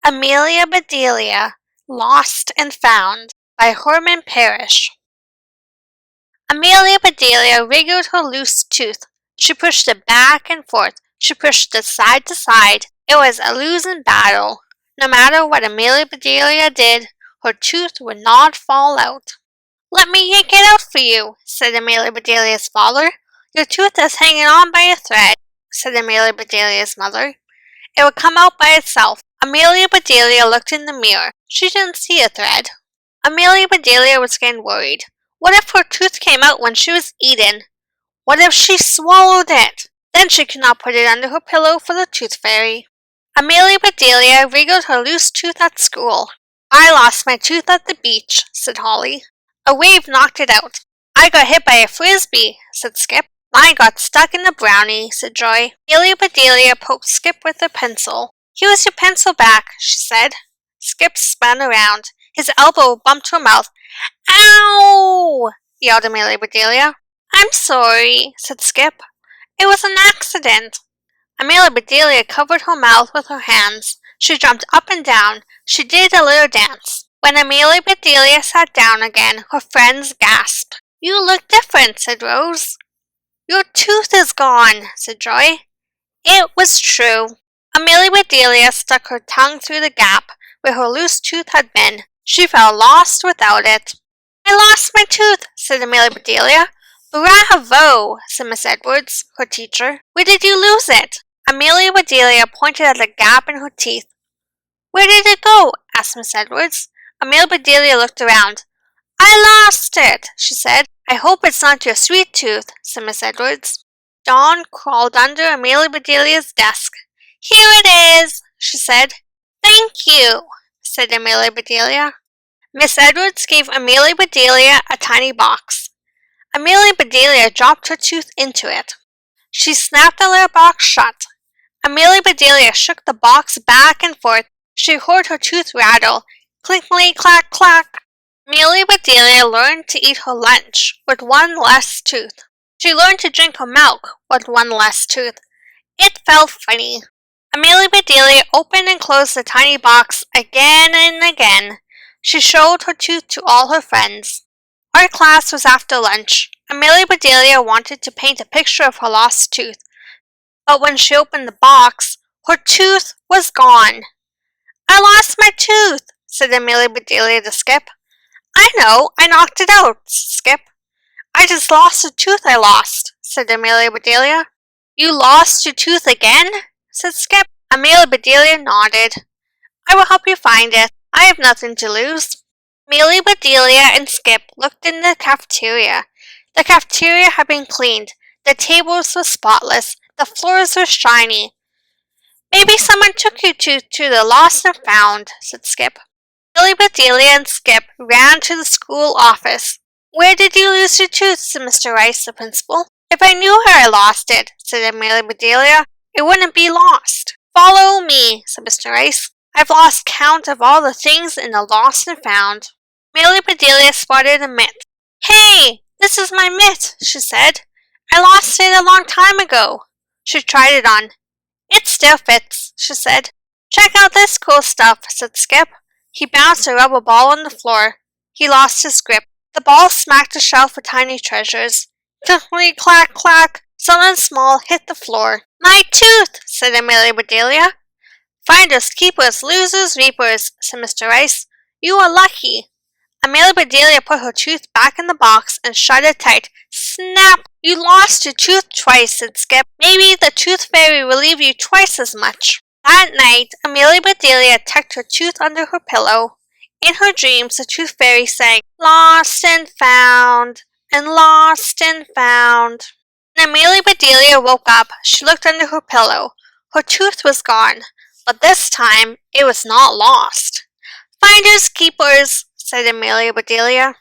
Amelia Bedelia, Lost and Found by Herman Parrish. Amelia Bedelia wriggled her loose tooth. She pushed it back and forth. She pushed it side to side. It was a losing battle. No matter what Amelia Bedelia did, her tooth would not fall out. "Let me yank it out for you," said Amelia Bedelia's father. "Your tooth is hanging on by a thread," said Amelia Bedelia's mother. "It will come out by itself." Amelia Bedelia looked in the mirror. She didn't see a thread. Amelia Bedelia was getting worried. What if her tooth came out when she was eating? What if she swallowed it? Then she could not put it under her pillow for the tooth fairy. Amelia Bedelia wriggled her loose tooth at school. "I lost my tooth at the beach," said Holly. "A wave knocked it out." "I got hit by a frisbee," said Skip. "Mine got stuck in a brownie," said Joy. Amelia Bedelia poked Skip with a pencil. "Here's your pencil back," she said. Skip spun around. His elbow bumped her mouth. "Ow!" yelled Amelia Bedelia. "I'm sorry," said Skip. "It was an accident." Amelia Bedelia covered her mouth with her hands. She jumped up and down. She did a little dance. When Amelia Bedelia sat down again, her friends gasped. "You look different," said Rose. "Your tooth is gone," said Joy. It was true. Amelia Bedelia stuck her tongue through the gap where her loose tooth had been. She felt lost without it. "I lost my tooth," said Amelia Bedelia. "Bravo," said Miss Edwards, her teacher. "Where did you lose it?" Amelia Bedelia pointed at the gap in her teeth. "Where did it go?" asked Miss Edwards. Amelia Bedelia looked around. "I lost it," she said. "I hope it's not your sweet tooth," said Miss Edwards. Dawn crawled under Amelia Bedelia's desk. "Here it is," she said. "Thank you," said Amelia Bedelia. Miss Edwards gave Amelia Bedelia a tiny box. Amelia Bedelia dropped her tooth into it. She snapped the little box shut. Amelia Bedelia shook the box back and forth. She heard her tooth rattle. Clinkly-clack-clack. Amelia Bedelia learned to eat her lunch with one less tooth. She learned to drink her milk with one less tooth. It felt funny. Amelia Bedelia opened and closed the tiny box again and again. She showed her tooth to all her friends. Art class was after lunch. Amelia Bedelia wanted to paint a picture of her lost tooth, but when she opened the box, her tooth was gone. "I lost my tooth," said Amelia Bedelia to Skip. "I know, I knocked it out," said Skip. "I just lost the tooth I lost," said Amelia Bedelia. "You lost your tooth again?" said Skip. Amelia Bedelia nodded. "I will help you find it. I have nothing to lose." Amelia Bedelia and Skip looked in the cafeteria. The cafeteria had been cleaned. The tables were spotless. The floors were shiny. "Maybe someone took your tooth to the lost and found," said Skip. Amelia Bedelia and Skip ran to the school office. "Where did you lose your tooth?" said Mr. Rice, the principal. "If I knew where I lost it," said Amelia Bedelia, "it wouldn't be lost." "Follow me," said Mr. Rice. "I've lost count of all the things in the lost and found." Amelia Bedelia spotted a mitt. "Hey, this is my mitt," she said. "I lost it a long time ago." She tried it on. "It still fits," she said. "Check out this cool stuff," said Skip. He bounced a rubber ball on the floor. He lost his grip. The ball smacked a shelf with tiny treasures. Clickety-clack-clack. Something small hit the floor. "My tooth," said Amelia Bedelia. "Finders, keepers, losers, reapers," said Mr. Rice. "You are lucky." Amelia Bedelia put her tooth back in the box and shut it tight. Snap! "You lost your tooth twice," said Skip. "Maybe the tooth fairy will leave you twice as much." That night, Amelia Bedelia tucked her tooth under her pillow. In her dreams, the tooth fairy sang, "Lost and found, and lost and found." When Amelia Bedelia woke up, she looked under her pillow. Her tooth was gone, but this time it was not lost. "Finders keepers," said Amelia Bedelia.